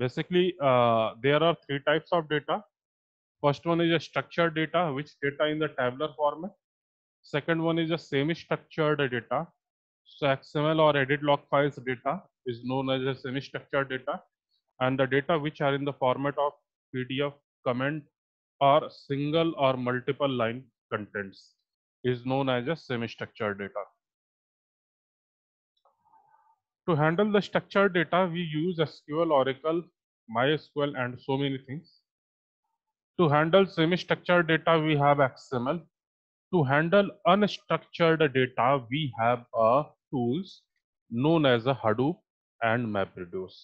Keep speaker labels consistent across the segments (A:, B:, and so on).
A: Basically, there are three types of data. First one is a structured data, which data in the tabular format. Second one is a semi-structured data. So XML or edit log files data is known as a semi-structured data, and the data which are in the format of PDF, comment, or single or multiple line contents is known as a semi-structured data. To handle the structured data, we use SQL, Oracle, MySQL, and so many things. To handle semi-structured data, we have XML. To handle unstructured data, we have tools known as a Hadoop and MapReduce.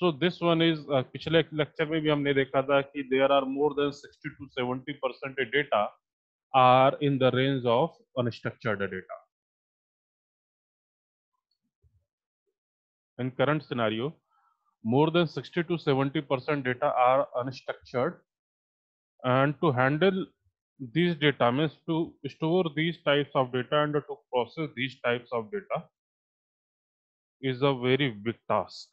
A: So this one is पिछले lecture में भी हमने देखा था कि there are more than 60 to 70% data are in the range of unstructured data. In current scenario, more than 60 to 70% data are unstructured, and to handle these data means to store these types of data and to process these types of data is a very big task.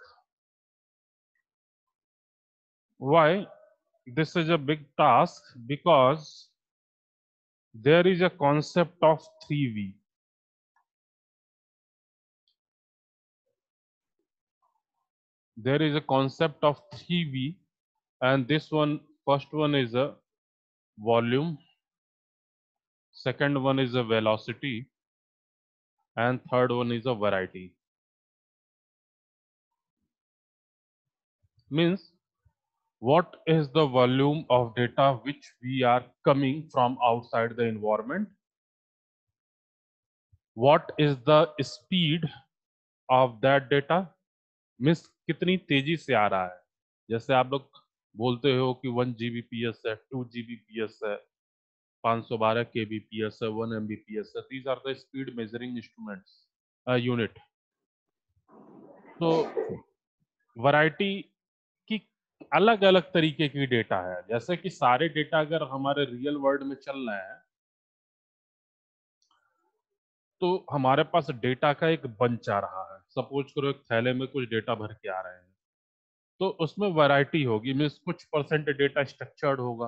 A: Why this is a big task? Because there is a concept of 3V. There is a concept of 3V, and this one, first one is a volume, second one is a velocity, and third one is a variety. Means what is the volume of data which we are coming from outside the environment? What is the speed of that data? Means कितनी तेजी से आ रहा है. जैसे आप लोग बोलते हो कि 1 Gbps है, 2 Gbps है, 512 kbps है, 1 mbps है. These are the speed measuring instruments, unit. तो वैरायटी की अलग अलग तरीके की डेटा है. जैसे कि सारे डेटा अगर हमारे रियल वर्ल्ड में चल रहे हैं तो हमारे पास डेटा का एक बंच आ रहा है. सपोज करो एक थैले में कुछ डेटा भर के आ रहे हैं, तो उसमें वैरायटी होगी. मीन्स कुछ परसेंट डेटा स्ट्रक्चर्ड होगा,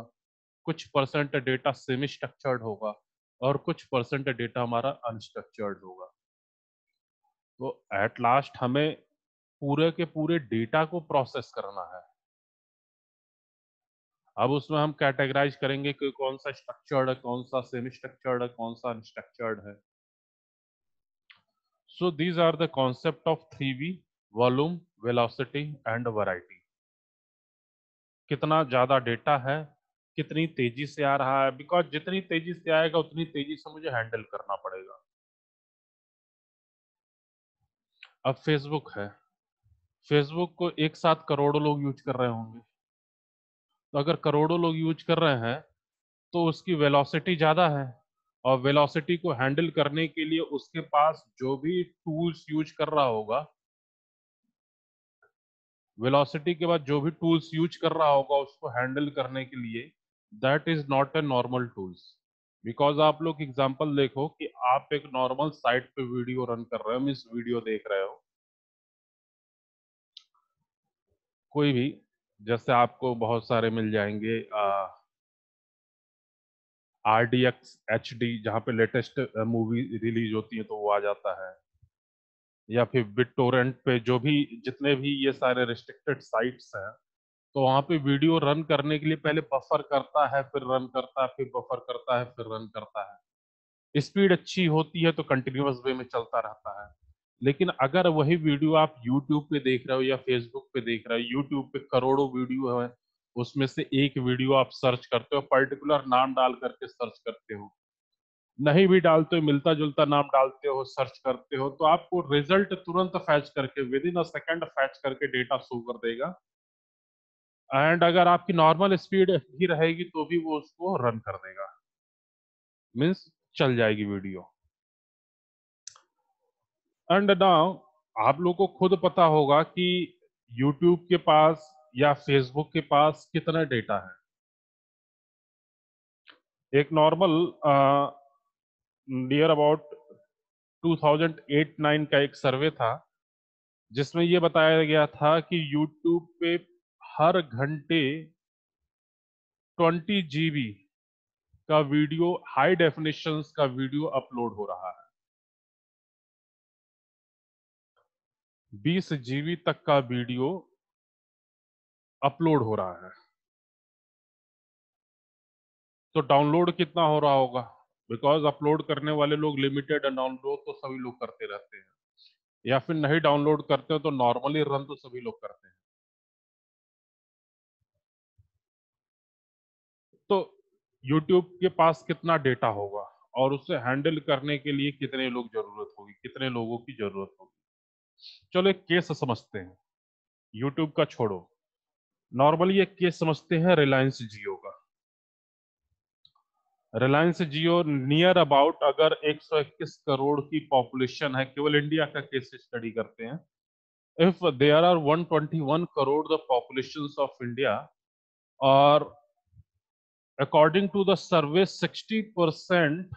A: कुछ परसेंट डेटा सेमी स्ट्रक्चर्ड होगा, और कुछ परसेंट डेटा हमारा अनस्ट्रक्चर्ड होगा. तो एट लास्ट हमें पूरे के पूरे डेटा को प्रोसेस करना है. अब उसमें हम कैटेगराइज करेंगे कि कौन सा स्ट्रक्चर्ड है, कौन सा सेमी स्ट्रक्चर्ड है, कौन सा अनस्ट्रक्चर्ड है. So these are the concept of 3V: volume, velocity and variety. कितना ज्यादा डेटा है, कितनी तेजी से आ रहा है. बिकॉज जितनी तेजी से आएगा उतनी तेजी से मुझे हैंडल करना पड़ेगा. अब फेसबुक है, फेसबुक को एक साथ करोड़ों लोग यूज कर रहे होंगे. तो अगर करोड़ों लोग यूज कर रहे हैं तो उसकी वेलोसिटी ज्यादा है, और वेलोसिटी को हैंडल करने के लिए उसके पास जो भी टूल्स यूज कर रहा होगा, वेलोसिटी के बाद जो भी टूल्स यूज कर रहा होगा उसको हैंडल करने के लिए, that is not a normal tools. Because आप लोग एग्जांपल देखो कि आप एक नॉर्मल साइट पे वीडियो रन कर रहे हो, मीन्स वीडियो देख रहे हो कोई भी. जैसे आपको बहुत सारे मिल जाएंगे RDX HD, जहाँ पे लेटेस्ट मूवी रिलीज होती है तो वो आ जाता है, या फिर BitTorrent पे जो भी जितने भी ये सारे रिस्ट्रिक्टेड साइट्स हैं, तो वहाँ पे वीडियो रन करने के लिए पहले बफर करता है, फिर रन करता है, फिर बफर करता है, फिर रन करता है. स्पीड अच्छी होती है तो कंटिन्यूअस वे में चलता रहता है. लेकिन अगर वही वीडियो आप YouTube पे देख रहे हो या Facebook पे देख रहे हो, YouTube पे करोड़ों वीडियो है, उसमें से एक वीडियो आप सर्च करते हो, पर्टिकुलर नाम डाल करके सर्च करते हो, नहीं भी डालते हो, मिलता जुलता नाम डालते हो, सर्च करते हो, तो आपको रिजल्ट तुरंत फैच करके with in a second fetch करके डेटा शो कर देगा. एंड अगर आपकी नॉर्मल स्पीड ही रहेगी तो भी वो उसको रन कर देगा. मीन्स चल जाएगी वीडियो. एंड नाउ आप लोग को खुद पता होगा कि YouTube के पास या Facebook के पास कितना डेटा है. एक नॉर्मल नियर अबाउट 2008-9 का एक सर्वे था जिसमें ये बताया गया था कि YouTube पे हर घंटे 20 GB का वीडियो, हाई डेफिनेशन का वीडियो अपलोड हो रहा है। 20 GB तक का वीडियो अपलोड हो रहा है। तो डाउनलोड कितना हो रहा होगा? बिकॉज अपलोड करने वाले लोग लिमिटेड, डाउनलोड तो सभी लोग करते रहते हैं, या फिर नहीं डाउनलोड करते हो तो नॉर्मली रन तो सभी लोग करते हैं। तो YouTube के पास कितना डेटा होगा और उसे हैंडल करने के लिए कितने लोग जरूरत होगी, कितने लोगों की जरूरत होगी। चलो एक केस समझते हैं, YouTube का छोड़ो, नॉर्मली एक केस समझते हैं रिलायंस जियो का। रिलायंस जियो नियर अबाउट अगर 121 करोड़ की पॉपुलेशन है, केवल इंडिया का केस स्टडी करते हैं, if there are 121 crore the populations of India, or according to the survey 60%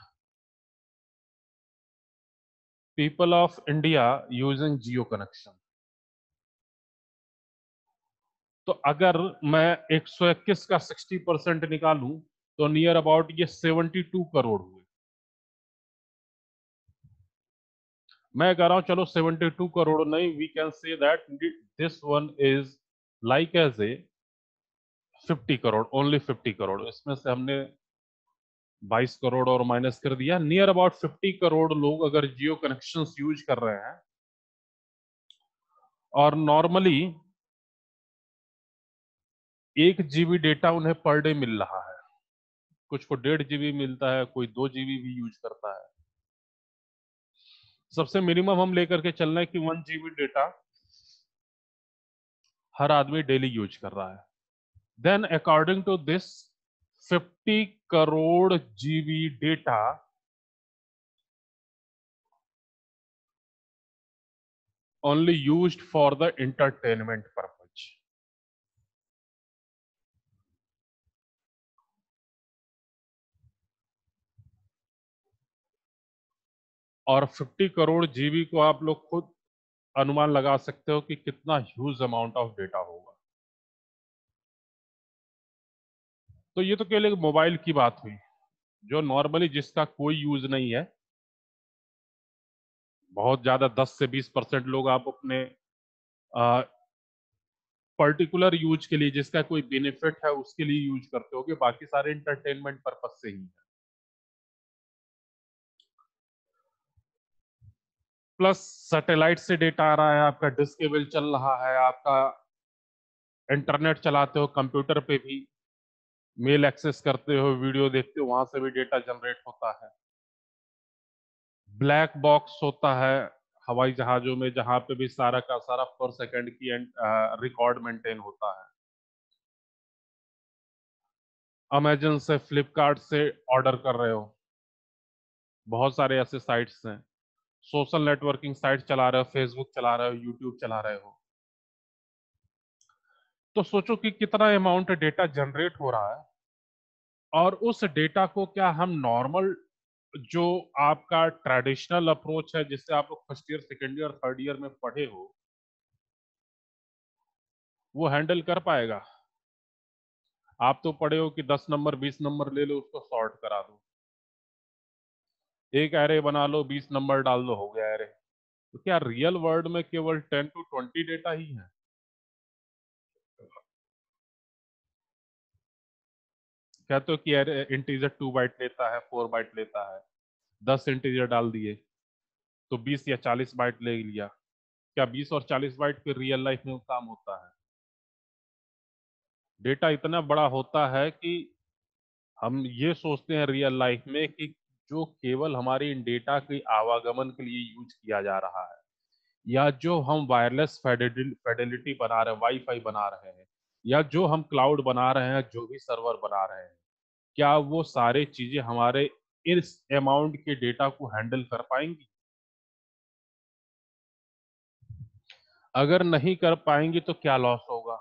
A: people of India using Jio connection, तो अगर मैं 121 का 60% निकालूं तो नियर अबाउट ये 72 करोड़ हुए। मैं कह रहा हूं चलो 72 करोड़ नहीं, we can say that this one is like as a 50 crore, only 50 crore. इसमें से हमने 22 करोड़ और माइनस कर दिया, नियर अबाउट 50 करोड़ लोग अगर जियो कनेक्शंस यूज कर रहे हैं, और नॉर्मली 1 GB डेटा उन्हें पर डे मिल रहा है, कुछ को 1.5 GB मिलता है, कोई 2 GB भी यूज करता है। सबसे मिनिमम हम लेकर के चल रहे हैं कि 1 GB डेटा हर आदमी डेली यूज कर रहा है। Then according to this 50 crore GB data only used for the entertainment purpose। और 50 करोड़ जीबी को आप लोग खुद अनुमान लगा सकते हो कि कितना ह्यूज अमाउंट ऑफ डेटा होगा। तो ये तो केवल एक मोबाइल की बात हुई, जो नॉर्मली जिसका कोई यूज नहीं है, बहुत ज्यादा 10 से 20% लोग आप अपने पर्टिकुलर यूज के लिए, जिसका कोई बेनिफिट है उसके लिए यूज करते होगे, बाकी सारे इंटरटेनमेंट पर्पज से ही है। प्लस सैटेलाइट से डेटा आ रहा है, आपका डिश केबल चल रहा है, आपका इंटरनेट चलाते हो, कंप्यूटर पे भी मेल एक्सेस करते हो, वीडियो देखते हो, वहां से भी डेटा जनरेट होता है। ब्लैक बॉक्स होता है हवाई जहाजों में, जहां पे भी सारा का सारा पर सेकंड की रिकॉर्ड मेंटेन होता है। अमेजन से, फ्लिपकार्ट से ऑर्डर कर रहे हो, बहुत सारे ऐसे साइट्स हैं, सोशल नेटवर्किंग साइट चला रहे हो, फेसबुक चला रहे हो, यूट्यूब चला रहे हो, तो सोचो कि कितना अमाउंट डेटा जनरेट हो रहा है। और उस डेटा को क्या हम नॉर्मल, जो आपका ट्रेडिशनल अप्रोच है जिससे आप लोग first year, second year, third year में पढ़े हो, वो हैंडल कर पाएगा? आप तो पढ़े हो कि 10 नंबर 20 नंबर ले लो, उसको सॉर्ट करा दो, एक एरे बना लो, 20 नंबर डाल दो, हो गया एरे। तो क्या रियल वर्ल्ड में केवल 10 to 20 डेटा ही है? कहते हो कि एरे इंटीजर 2 बाइट लेता है, 4 बाइट लेता है, 10 इंटीजर डाल दिए तो 20 या 40 बाइट ले लिया। क्या 20 और 40 बाइट पे रियल लाइफ में काम होता है? डेटा इतना बड़ा होता है कि हम ये सोचते हैं रियल लाइफ में कि जो केवल हमारे इन डेटा के आवागमन के लिए यूज किया जा रहा है, या जो हम वायरलेस फेडेलिटी बना रहे हैं, वाईफाई बना रहे हैं, या जो हम क्लाउड बना रहे हैं, जो भी सर्वर बना रहे हैं, क्या वो सारे चीजें हमारे इस अमाउंट के डेटा को हैंडल कर पाएंगी? अगर नहीं कर पाएंगी तो क्या लॉस होगा?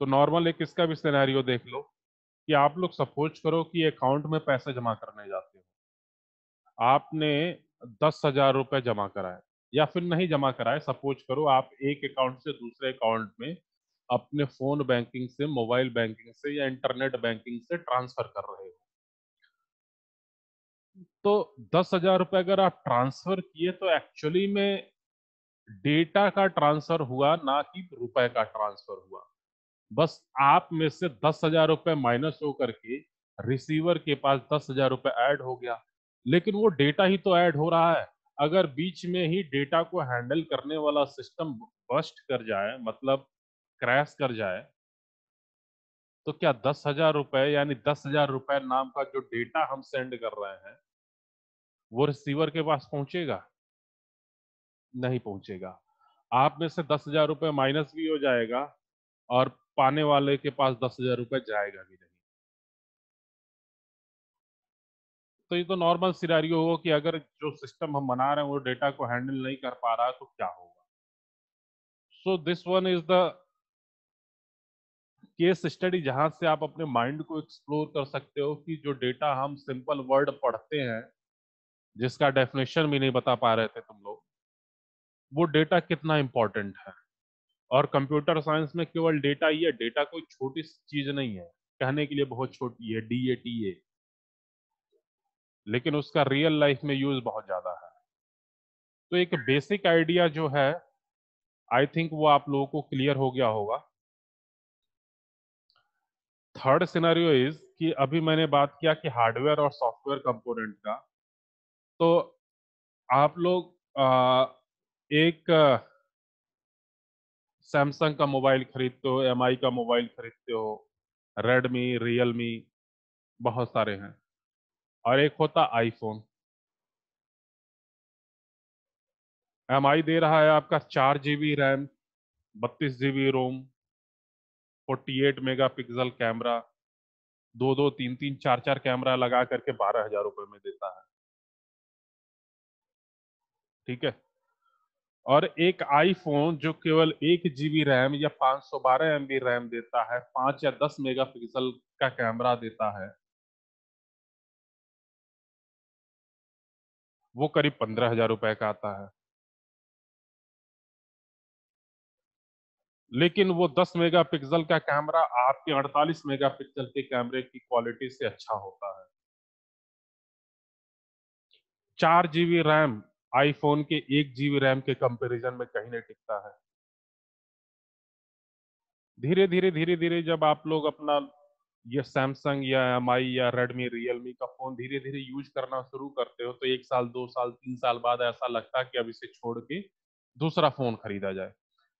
A: तो नॉर्मल एक इसका भी सिनेरियो देख लो कि आप लोग सपोज करो कि अकाउंट में पैसे जमा करने जाते हो, आपने 10,000 रुपए जमा कराए या फिर नहीं जमा कराए, सपोज करो आप एक अकाउंट से दूसरे अकाउंट में अपने फोन बैंकिंग से, मोबाइल बैंकिंग से या इंटरनेट बैंकिंग से ट्रांसफर कर रहे हो, तो 10,000 रुपए अगर आप ट्रांसफर किए तो एक्चुअली में डेटा का ट्रांसफर हुआ, ना कि रुपए का ट्रांसफर हुआ। बस आप में से 10,000 रुपए माइनस होकर के रिसीवर के पास 10,000 रुपए ऐड हो गया, लेकिन वो डेटा ही तो ऐड हो रहा है। अगर बीच में ही डेटा को हैंडल करने वाला सिस्टम बस्ट कर जाए, मतलब क्रैश कर जाए, तो क्या 10,000 रुपए यानी 10,000 रुपए नाम का जो डेटा हम सेंड कर रहे हैं वो रिसीवर के पास पहुंचेगा? नहीं पहुंचेगा। आप में से 10,000 रुपए माइनस भी हो जाएगा और पाने वाले के पास 10,000 रुपए जाएगा भी नहीं। तो ये तो नॉर्मल सिनेरियो हो कि अगर जो सिस्टम हम बना रहे हैं वो डेटा को हैंडल नहीं कर पा रहा है तो क्या होगा। So this one is the case study जहां से आप अपने माइंड को एक्सप्लोर कर सकते हो कि जो डेटा हम सिंपल वर्ड पढ़ते हैं, जिसका डेफिनेशन भी नहीं बता पा रहे थे तुम लोग, वो डेटा कितना इंपॉर्टेंट है। और कंप्यूटर साइंस में केवल डेटा ही है, डेटा कोई छोटी चीज नहीं है, कहने के लिए बहुत छोटी है, DATA, लेकिन उसका रियल लाइफ में यूज बहुत ज्यादा है। तो एक बेसिक आइडिया जो है, आई थिंक वो आप लोगों को क्लियर हो गया होगा। थर्ड सिनेरियो इज कि अभी मैंने बात किया कि हार्डवेयर और सॉफ्टवेयर कंपोनेंट का, तो आप लोग एक सैमसंग का मोबाइल खरीदते हो, MI का मोबाइल खरीदते हो, रेडमी, रियलमी, बहुत सारे हैं, और एक होता आईफोन। MI दे रहा है आपका 4 GB रैम, 32 GB रोम, 48 मेगापिक्सल कैमरा, दो दो तीन तीन चार चार कैमरा लगा करके 12,000 रुपए में देता है। ठीक है। और एक आईफोन जो केवल 1 GB रैम या 512 MB रैम देता है, 5 या 10 मेगापिक्सल का कैमरा देता है, वो करीब 15,000 रुपए का आता है। लेकिन वो 10 मेगापिक्सल का कैमरा आपके 48 मेगापिक्सल के कैमरे की क्वालिटी से अच्छा होता है। 4 GB रैम आईफोन के 1 GB रैम के कंपैरिजन में कहीं नहीं टिकता है। धीरे धीरे जब आप लोग अपना ये सैमसंग या MI या रेडमी, रियलमी का फोन धीरे धीरे यूज करना शुरू करते हो, तो 1 साल, 2 साल, 3 साल बाद ऐसा लगता है कि अब इसे छोड़ के दूसरा फोन खरीदा जाए।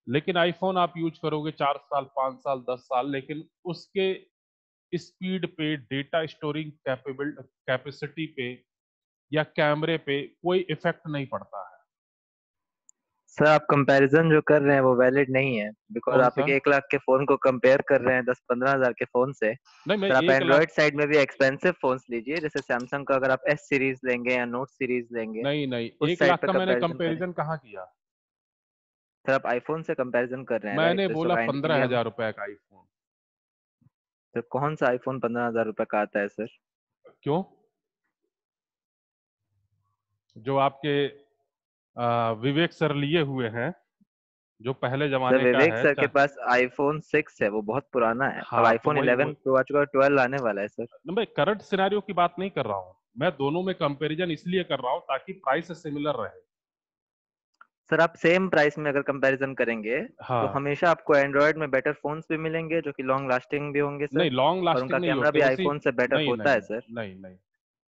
A: लेकिन आईफोन आप यूज करोगे 4 साल, 5 साल, 10 साल, लेकिन उसके स्पीड पे, डेटा स्टोरिंग कैपेबल कैपेसिटी पे या कैमरे पे कोई इफेक्ट नहीं पड़ता है।
B: सर आप कंपैरिजन जो कर रहे हैं वो वैलिड नहीं है, बिकॉज
A: कौन
B: आप
A: सा?
B: एक 1 लाख के फोन को कंपेयर कर रहे हैं 10-15 हजार के फोन से।
A: नहीं, मैं
B: सर आप
A: 1 लाख।
B: एंड्रॉइड साइड में भी एक्सपेंसिव फोन्स लीजिए, जैसे सैमसंग का अगर आप एस सीरीज लेंगे या नोट सीरीज लेंगे,
A: नहीं नहीं,
B: उस
A: एक
B: साइड
A: लाख
B: पे
A: का मैंने
B: कंपैरिजन करें।
A: कंपैरिजन कहाँ किया?
B: सर आप आईफोन से कंपैरिजन कर रहे हैं,
A: मैंने
B: राइट?
A: बोला
B: सो
A: पंद्रह
B: इंडिया में
A: हजार रुपए का आईफोन।
B: सर कौन सा आईफोन 15 हजार रुपए का आता है सर?
A: क्यों? जो आपके विवेक सर लिए हुए हैं, जो पहले
B: सर
A: जमाने का
B: विवेक
A: है
B: सर के पास आईफोन 6 है, वो बहुत पुराना है। अब
A: हाँ, तो
B: आईफोन
A: वही
B: 11
A: वही।
B: प्रो आ चुका है, 12 आने वाला है सर।
A: मैं करंट सिनेरियो की बात नहीं कर रहा हूँ, मैं दोनों में कंपैरिजन इसलिए कर रहा हूँ ताकि प्राइस सिमिलर रहे।
B: सर आप सेम प्राइस में अगर कंपैरिजन करेंगे तो
A: हाँ।
B: हमेशा आपको एंड्रॉयड में बेटर फोन्स भी मिलेंगे जो कि लॉन्ग लास्टिंग भी होंगे सर।
A: नहीं, लॉन्ग
B: और
A: लास्टिंग
B: उनका
A: नहीं
B: कैमरा
A: होते
B: भी
A: उसी।
B: आईफोन से बेटर
A: नहीं
B: होता
A: नहीं
B: है सर।
A: नहीं नहीं,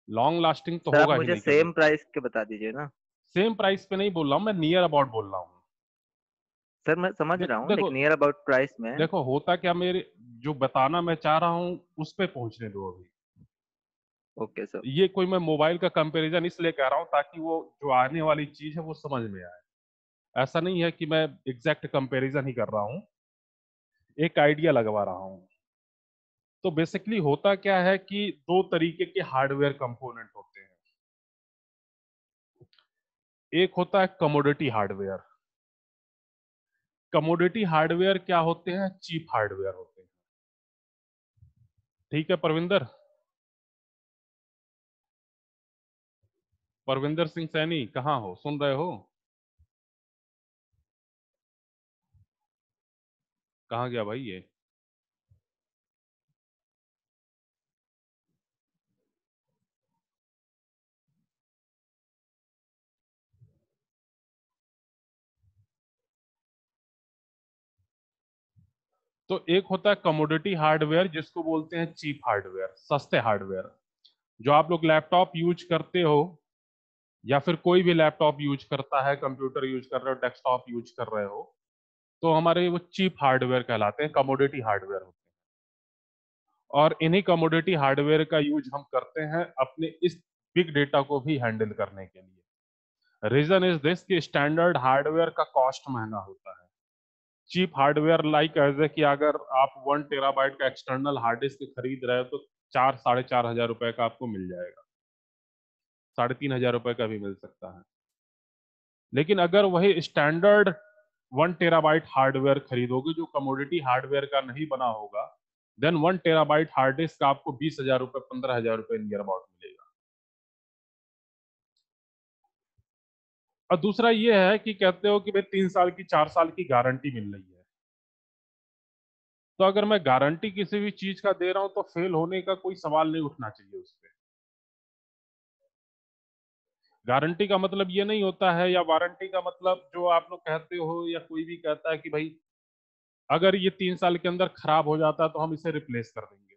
A: लॉन्ग लास्टिंग तो
B: सर आप
A: होगा ही
B: मुझे
A: नहीं कभी।
B: सेम प्राइस के बता दीजिए ना।
A: सेम प्राइस पे नहीं बोल रहा हूँ मैं, नियर अबाउट बोल रहा हूँ।
B: सर मैं समझ रहा हूँ,
A: देखो
B: लेकिन नियर अबाउट प्राइस में।
A: देखो, होता क्या, मेरे जो बताना मैं चाह रहा हूँ उस पे पहुंचने दो अभी।
B: Okay sir.
A: ये कोई मैं मोबाइल का कंपैरिजन इसलिए कह रहा हूँ ताकि वो जो आने वाली चीज है वो समझ में आए। ऐसा नहीं है कि मैं एग्जैक्ट कंपैरिजन ही कर रहा हूँ, एक आइडिया लगवा रहा हूँ। तो बेसिकली होता क्या है कि दो तरीके के हार्डवेयर कंपोनेंट होते हैं। एक होता है कमोडिटी हार्डवेयर। कमोडिटी हार्डवेयर क्या होते हैं? चीप हार्डवेयर होते हैं। ठीक है परविंदर? परविंदर सिंह सैनी, कहाँ हो, सुन रहे हो? कहाँ गया भाई ये? तो एक होता है कमोडिटी हार्डवेयर, जिसको बोलते हैं चीप हार्डवेयर, सस्ते हार्डवेयर। जो आप लोग लैपटॉप यूज करते हो या फिर कोई भी लैपटॉप यूज करता है, कंप्यूटर यूज कर रहे हो, डेस्कटॉप यूज कर रहे हो, तो हमारे वो चीप हार्डवेयर कहलाते हैं, कमोडिटी हार्डवेयर होते हैं। और इन्हीं कमोडिटी हार्डवेयर का यूज हम करते हैं अपने इस बिग डेटा को भी हैंडल करने के लिए। रीजन इज दिस कि स्टैंडर्ड हार्डवेयर का कॉस्ट महंगा होता है। Cheap hardware like as a कि अगर आप 1 टेराबाइट का एक्सटर्नल हार्ड डिस्क खरीद रहे हो तो 4-4.5 हजार रुपए का आपको मिल जाएगा, 3,500 रुपए का भी मिल सकता है। लेकिन अगर वही स्टैंडर्ड 1 टेराबाइट हार्डवेयर खरीदोगे जो कमोडिटी हार्डवेयर का नहीं बना होगा, देन 1 टेराबाइट हार्ड डिस्क आपको 20,000 रुपए, 15,000 रुपए नियर अबाउट मिलेगा। और दूसरा ये है कि कहते हो कि भाई 3 साल की 4 साल की गारंटी मिल रही है, तो अगर मैं गारंटी किसी भी चीज का दे रहा हूं तो फेल होने का कोई सवाल नहीं उठना चाहिए उस पर। गारंटी का मतलब ये नहीं होता है, या वारंटी का मतलब जो आप लोग कहते हो या कोई भी कहता है कि भाई अगर ये 3 साल के अंदर खराब हो जाता है तो हम इसे रिप्लेस कर देंगे।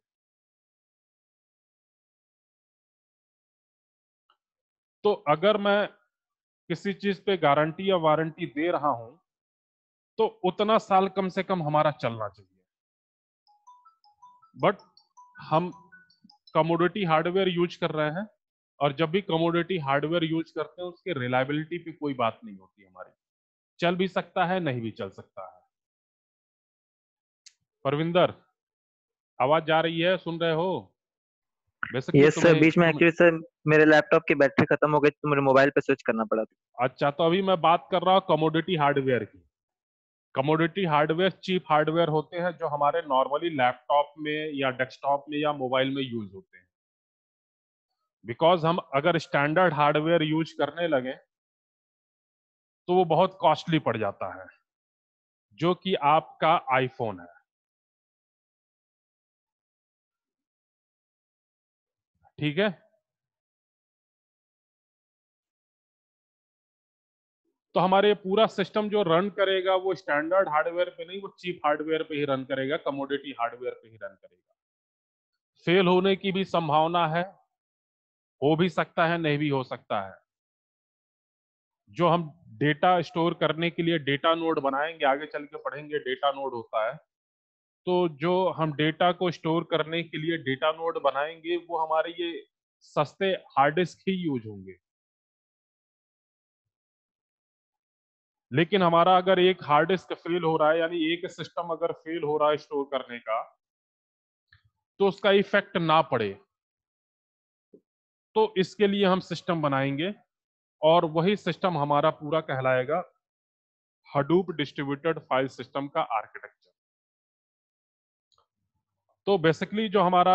A: तो अगर मैं किसी चीज पे गारंटी या वारंटी दे रहा हूं तो उतना साल कम से कम हमारा चलना चाहिए। बट हम कमोडिटी हार्डवेयर यूज कर रहे हैं, और जब भी कमोडिटी हार्डवेयर यूज करते हैं उसके रिलायबिलिटी पे कोई बात नहीं होती हमारी। चल भी सकता है, नहीं भी चल सकता है। परविंदर, आवाज जा रही है, सुन रहे हो? बेसिकली
B: यस सर,
A: तुम्हें
B: बीच में
A: तुम
B: एक्चुअली सर मेरे लैपटॉप की बैटरी खत्म हो गई तो मेरे मोबाइल पे स्विच करना पड़ा था।
A: अच्छा, तो अभी मैं बात कर रहा हूँ कमोडिटी हार्डवेयर की। कमोडिटी हार्डवेयर चीप हार्डवेयर होते हैं जो हमारे नॉर्मली लैपटॉप में या डेस्कटॉप में या मोबाइल में यूज होते हैं। बिकॉज हम अगर स्टैंडर्ड हार्डवेयर यूज करने लगे तो वो बहुत कॉस्टली पड़ जाता है, जो कि आपका आईफोन है। ठीक है, तो हमारे पूरा सिस्टम जो रन करेगा वो स्टैंडर्ड हार्डवेयर पे नहीं, वो चीप हार्डवेयर पे ही रन करेगा, कमोडिटी हार्डवेयर पे ही रन करेगा। फेल होने की भी संभावना है, हो भी सकता है, नहीं भी हो सकता है। जो हम डेटा स्टोर करने के लिए डेटा नोड बनाएंगे, आगे चल के पढ़ेंगे डेटा नोड होता है, तो जो हम डेटा को स्टोर करने के लिए डेटा नोड बनाएंगे वो हमारे ये सस्ते हार्ड डिस्क ही यूज होंगे। लेकिन हमारा अगर एक हार्ड डिस्क फेल हो रहा है, यानी एक सिस्टम अगर फेल हो रहा है स्टोर करने का, तो उसका इफेक्ट ना पड़े, तो इसके लिए हम सिस्टम बनाएंगे, और वही सिस्टम हमारा पूरा कहलाएगा हडूप डिस्ट्रीब्यूटेड फाइल सिस्टम का आर्किटेक्चर। तो बेसिकली जो हमारा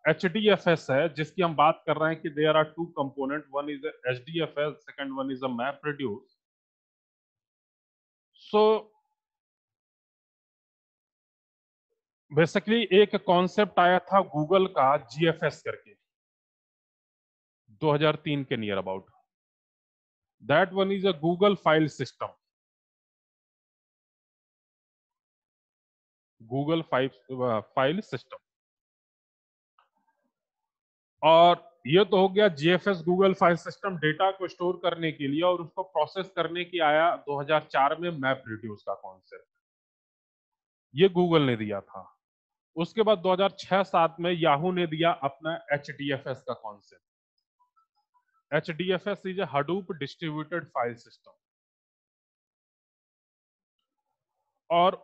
A: HDFS है, जिसकी हम बात कर रहे हैं कि there are two component, one is HDFS, second one is a map reduce. So basically एक कॉन्सेप्ट आया था गूगल का GFS करके 2003 के near about. That one is a Google file system, Google file system. और ये तो हो गया GFS, Google file system, data को स्टोर करने के लिए, और उसको प्रोसेस करने की आया 2004 में मैप रिड्यूस का कॉन्सेप्ट, ये गूगल ने दिया था। उसके बाद 2006-07 में याहू ने दिया अपना HDFS का concept. HDFS is a Hadoop distributed file system. और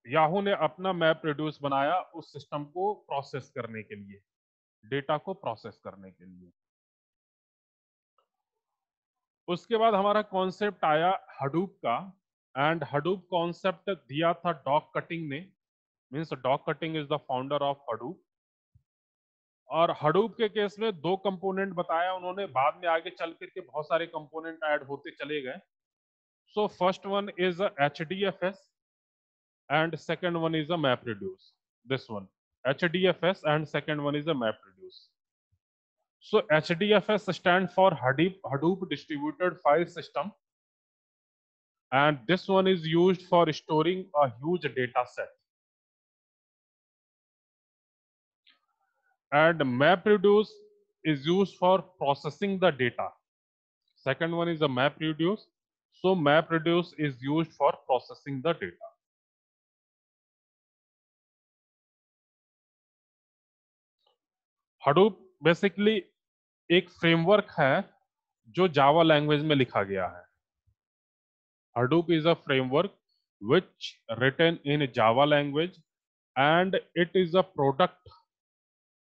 A: याहू ने अपना मैप रिड्यूस बनाया उस सिस्टम को प्रोसेस करने के लिए, डेटा को प्रोसेस करने के लिए। उसके बाद हमारा कॉन्सेप्ट आया हडूप का, एंड हडूप कॉन्सेप्ट दिया था डॉग कटिंग ने, means dog cutting is the founder of Hadoop. और हडूप के केस में 2 कंपोनेंट बताया उन्होंने, बाद में आगे चल करके बहुत सारे कंपोनेंट ऐड होते चले गए। So first one is HDFS and second one is a MapReduce. This one, HDFS, and second one is a MapReduce. So HDFS stands for Hadoop Distributed File System, and this one is used for storing a huge data set. And MapReduce is used for processing the data. Second one is a MapReduce. So MapReduce is used for processing the data. Hadoop basically एक framework है जो Java language में लिखा गया है। Hadoop is a framework which written in Java language, and it is a product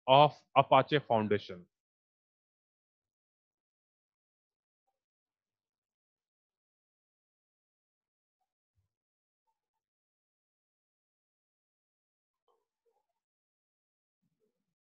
A: of Apache Foundation.